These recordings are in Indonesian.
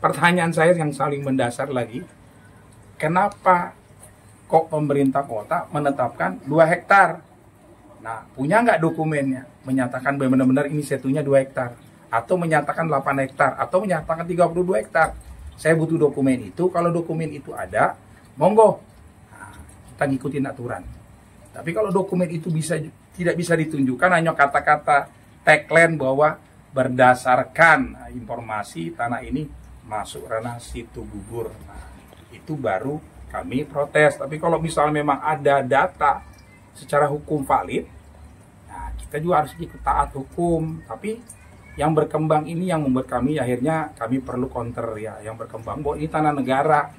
pertanyaan saya yang saling mendasar lagi, kenapa kok pemerintah kota menetapkan 2 hektar? Nah, punya nggak dokumennya menyatakan benar-benar ini setunya 2 hektar, atau menyatakan 8 hektar, atau menyatakan 32 hektar? Saya butuh dokumen itu. Kalau dokumen itu ada, monggo, nah, kita ngikutin aturan. Tapi kalau dokumen itu tidak bisa ditunjukkan, hanya kata-kata tagline bahwa berdasarkan informasi tanah ini masuk ranah situ gugur, nah, itu baru kami protes. Tapi kalau misalnya memang ada data secara hukum valid, nah, kita juga harus ikut taat hukum. Tapi yang berkembang ini yang membuat kami akhirnya kami perlu counter ya, yang berkembang bahwa ini tanah negara,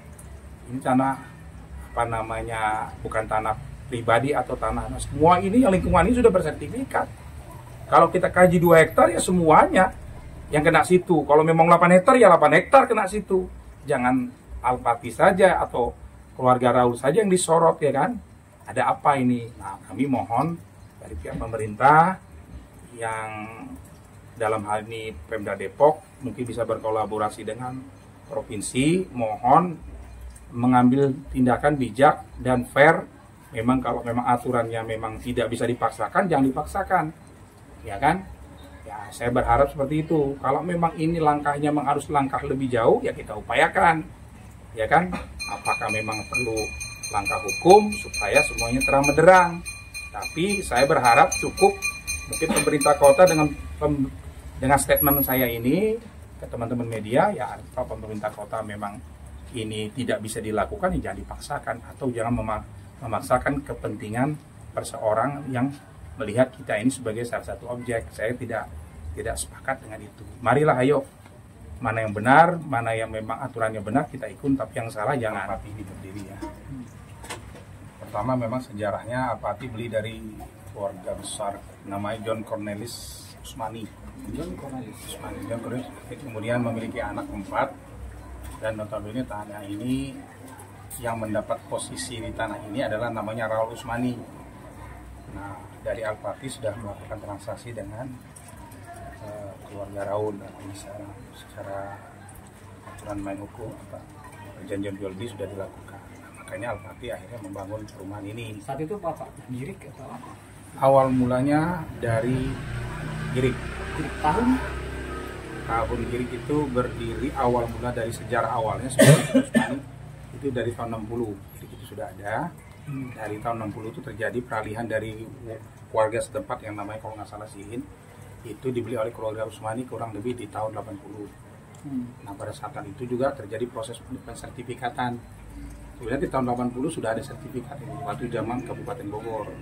ini tanah apa namanya, bukan tanah pribadi atau tanah, nah, semua ini yang lingkungan ini sudah bersertifikat. Kalau kita kaji 2 hektar ya semuanya yang kena situ. Kalau memang 8 hektar ya 8 hektar kena situ. Jangan Al-Pati saja atau keluarga Raul saja yang disorot, ya kan? Ada apa ini? Nah, kami mohon dari pihak pemerintah yang dalam hal ini Pemda Depok mungkin bisa berkolaborasi dengan provinsi, mohon mengambil tindakan bijak dan fair. Memang kalau memang aturannya memang tidak bisa dipaksakan, jangan dipaksakan, ya kan? Ya, saya berharap seperti itu. Kalau memang ini langkahnya memang harus langkah lebih jauh, ya kita upayakan, ya kan? Apakah memang perlu langkah hukum supaya semuanya terang benderang? Tapi saya berharap cukup mungkin pemerintah kota dengan statement saya ini ke teman-teman media, ya kalau pemerintah kota memang ini tidak bisa dilakukan, ya jangan dipaksakan, atau jangan memaksakan kepentingan perseorang yang melihat kita ini sebagai salah satu objek. Saya tidak sepakat dengan itu. Marilah ayo, mana yang benar, mana yang memang aturannya benar kita ikut, tapi yang salah jangan. Al-Pati ini berdiri ya. Pertama memang sejarahnya Al-Pati beli dari keluarga besar namanya John Cornelis Usmani. Kemudian memiliki anak 4, dan notabene tanah ini yang mendapat posisi di tanah ini adalah namanya Raul Usmani. Nah, dari Al-Pati sudah melakukan transaksi dengan keluarga Raul, dan ini secara aturan main hukum perjanjian jual beli sudah dilakukan. Nah, makanya Al-Pati akhirnya membangun perumahan ini. Saat itu Bapak girik atau apa? Awal mulanya dari girik. Tahun girik itu berdiri awal mula dari sejarah awalnya sebenarnya itu dari tahun 60. Girik itu sudah ada. Dari tahun 60 itu terjadi peralihan dari warga setempat yang namanya kalau nggak salah Sihin, itu dibeli oleh keluarga Usmani kurang lebih di tahun 80. Nah, pada saat itu juga terjadi proses pensertifikatan. Kemudian di tahun 80 sudah ada sertifikat ini waktu zaman Kabupaten Bogor.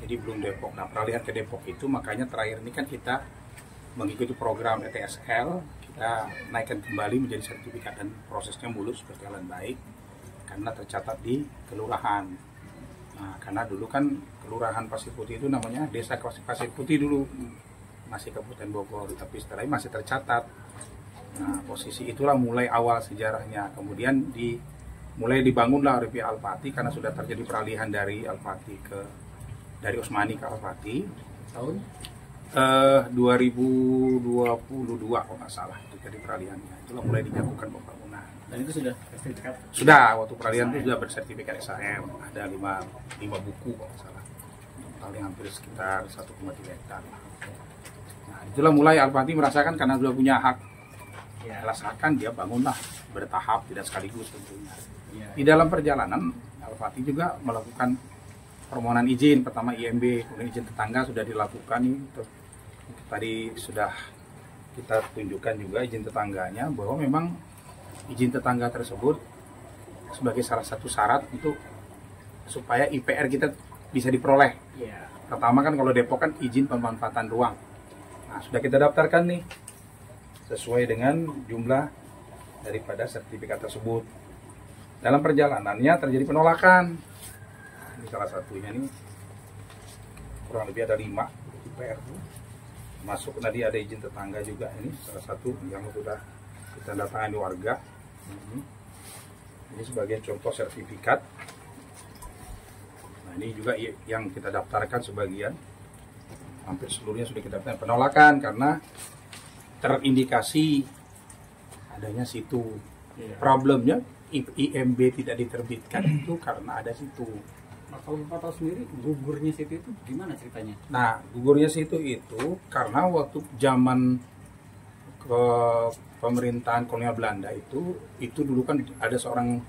Jadi belum Depok. Nah, peralihan ke Depok itu makanya terakhir ini kan kita mengikuti program ETSL, kita naikkan kembali menjadi sertifikat, dan prosesnya mulus berjalan baik karena tercatat di kelurahan. Nah, karena dulu kan kelurahan Pasir Putih itu namanya Desa Pasir Putih dulu, masih Kabupaten Bogor, tapi setelah ini masih tercatat. Nah, posisi itulah mulai awal sejarahnya. Kemudian mulai dibangunlah oleh pihak Al-Pati karena sudah terjadi peralihan dari Usmani ke Al-Pati tahun 2022 kalau nggak salah itu jadi peralihannya. Itulah mulai dinyatakan pembangunan. Dan itu sudah sertifikat? Sudah, waktu peralihan itu sudah bersertifikat SAM. Ada 5 buku kalau nggak salah. Totalnya hampir sekitar 1,3 hektar. Nah, itulah mulai Al-Pati merasakan karena sudah punya hak. Ya, rasakan dia bangunlah bertahap, tidak sekaligus tentunya. Ya. Di dalam perjalanan Al-Pati juga melakukan permohonan izin, pertama IMB, kemudian izin tetangga sudah dilakukan ini. Tadi sudah kita tunjukkan juga izin tetangganya bahwa memang izin tetangga tersebut sebagai salah satu syarat untuk supaya IPR kita bisa diperoleh. Yeah. Pertama kan kalau Depok kan izin pemanfaatan ruang. Nah, sudah kita daftarkan nih sesuai dengan jumlah daripada sertifikat tersebut. Dalam perjalanannya terjadi penolakan. Ini salah satunya nih, kurang lebih ada 5 IPR. Masuk tadi ada izin tetangga juga, ini salah satu yang sudah kita datangani warga. Ini sebagai contoh sertifikat. Nah, ini juga yang kita daftarkan sebagian, hampir seluruhnya sudah kita daftarkan. Penolakan karena terindikasi adanya situ. Iya. Problemnya IMB tidak diterbitkan itu karena ada situ. Nah, kalau Bapak tahu sendiri gugurnya situ itu gimana ceritanya? Nah, gugurnya situ itu karena waktu zaman ke pemerintahan kolonial Belanda itu dulu kan ada seorang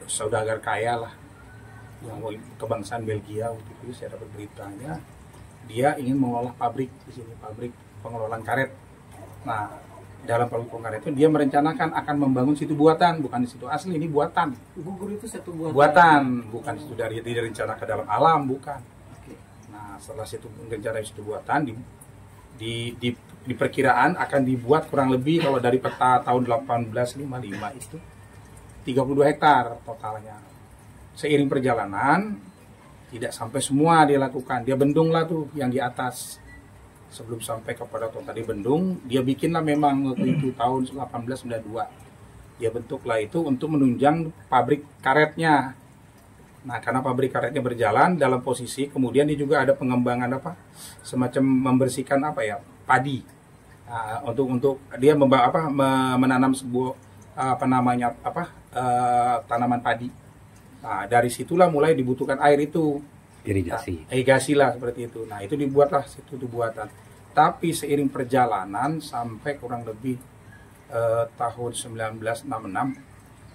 saudagar kaya lah yang kebangsaan Belgia. Waktu itu saya dapat beritanya dia ingin mengolah pabrik di sini, pabrik pengelolaan karet. Nah, dalam pabrik karet itu dia merencanakan akan membangun situ buatan, bukan situ asli, ini buatan. Gugur itu satu buatan. Buatan, bukan situ dari direncanakan dalam alam, bukan. Oke. Nah, setelah situ rencana situ buatan di perkiraan akan dibuat kurang lebih kalau dari peta tahun 1855 itu 32 hektar totalnya. Seiring perjalanan tidak sampai semua dia lakukan. Dia bendung lah tuh yang di atas. Sebelum sampai kepada total di bendung, dia bikinlah memang waktu itu tahun 1892. Dia bentuklah itu untuk menunjang pabrik karetnya. Nah, karena pabrik karetnya berjalan dalam posisi, kemudian dia juga ada pengembangan semacam membersihkan padi. Nah, untuk dia menanam sebuah tanaman padi. Nah, dari situlah mulai dibutuhkan air itu. Irigasi. Nah, irigasi lah seperti itu. Nah, itu dibuatlah situ buatan. Tapi seiring perjalanan sampai kurang lebih tahun 1966,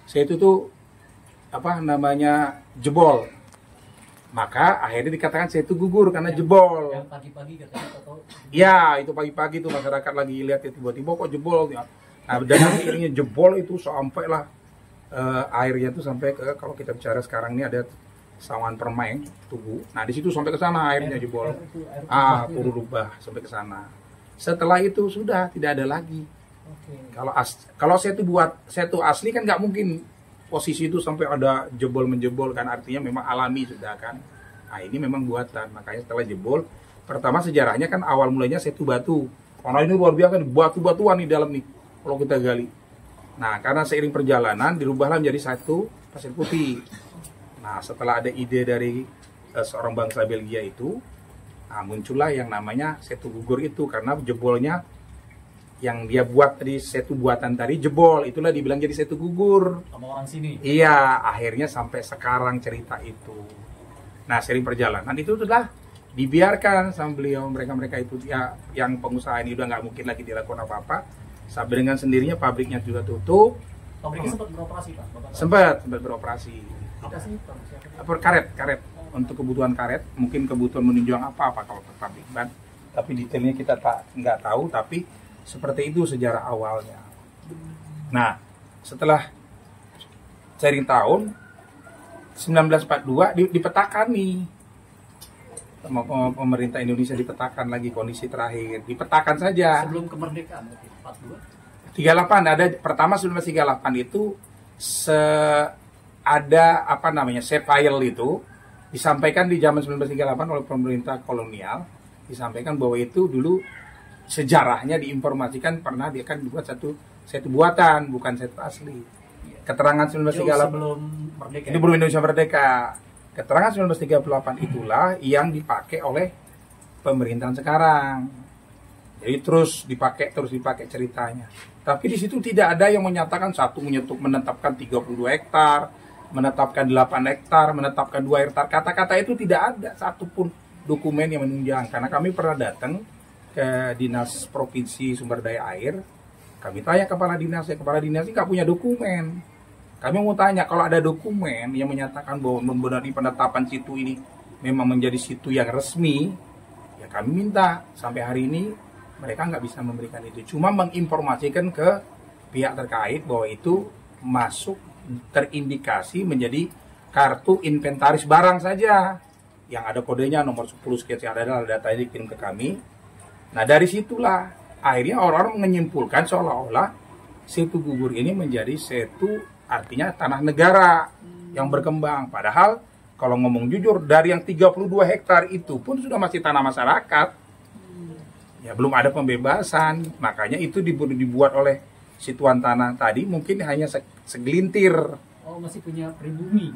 situ tuh jebol. Maka akhirnya dikatakan situ gugur karena jebol. Yang pagi-pagi katanya atau? Ya, itu pagi-pagi tuh masyarakat lagi lihat ya, tiba-tiba kok jebol. Nah, dan akhirnya jebol itu sampailah airnya tuh sampai ke, kalau kita bicara sekarang ini ada Sawan Permai, Tugu. Nah, di situ sampai ke sana airnya jebol. Pururubah sampai ke sana. Setelah itu sudah tidak ada lagi. Oke. Kalau setu asli kan nggak mungkin posisi itu sampai ada jebol-menjebol kan, artinya memang alami sudah kan. Nah, ini memang buatan. Makanya setelah jebol, pertama sejarahnya kan awal mulanya setu batu. Karena ini luar biasa, batu-batuan di dalam nih kalau kita gali. Nah, karena seiring perjalanan dirubahlah menjadi satu pasir putih. Nah, setelah ada ide dari seorang bangsa Belgia itu, muncullah yang namanya setu gugur itu, karena jebolnya yang dia buat tadi, setu buatan tadi jebol, itulah dibilang jadi setu gugur. Sama orang sini? Iya, akhirnya sampai sekarang cerita itu. Nah, sering perjalanan itu sudah dibiarkan sama beliau, mereka itu ya, yang pengusaha ini udah nggak mungkin lagi dilakukan apa-apa. Sampai dengan sendirinya pabriknya juga tutup. Pabriknya sempat beroperasi, Pak? Sempat beroperasi. Apa sih? Karet untuk kebutuhan karet, mungkin kebutuhan menunjang apa kalau pabrik ban, tapi detailnya kita nggak tahu, tapi seperti itu sejarah awalnya. Nah, setelah sering tahun 1942 dipetakan nih sama pemerintah Indonesia, dipetakan lagi kondisi terakhir, dipetakan saja. Sebelum kemerdekaan, 42? 38 ada pertama 1938 itu ada file itu disampaikan di zaman 1938 oleh pemerintah kolonial, disampaikan bahwa itu dulu sejarahnya diinformasikan pernah dia kan dibuat setu buatan, bukan setu asli. Keterangan 1938 sebelum merdeka. Ini belum Indonesia merdeka. Keterangan 1938 itulah yang dipakai oleh pemerintahan sekarang. Jadi terus dipakai ceritanya. Tapi di situ tidak ada yang menyatakan menetapkan 32 hektar, menetapkan 8 hektar, menetapkan 2 hektar. Kata-kata itu tidak ada satupun dokumen yang menunjang. Karena kami pernah datang ke Dinas Provinsi Sumber Daya Air, kami tanya kepala dinas nggak punya dokumen. Kami mau tanya, kalau ada dokumen yang menyatakan bahwa membenarkan penetapan situ ini memang menjadi situ yang resmi, ya kami minta. Sampai hari ini mereka nggak bisa memberikan itu, cuma menginformasikan ke pihak terkait bahwa itu masuk terindikasi menjadi kartu inventaris barang saja yang ada kodenya nomor 10 sekian, ada datanya dikirim ke kami. Nah, dari situlah akhirnya orang-orang menyimpulkan seolah-olah situ gugur ini menjadi situ, artinya tanah negara yang berkembang. Padahal kalau ngomong jujur, dari yang 32 hektar itu pun sudah masih tanah masyarakat. Ya, belum ada pembebasan. Makanya itu dibuat oleh situan tanah tadi mungkin hanya segelintir. Oh, masih punya pribumi.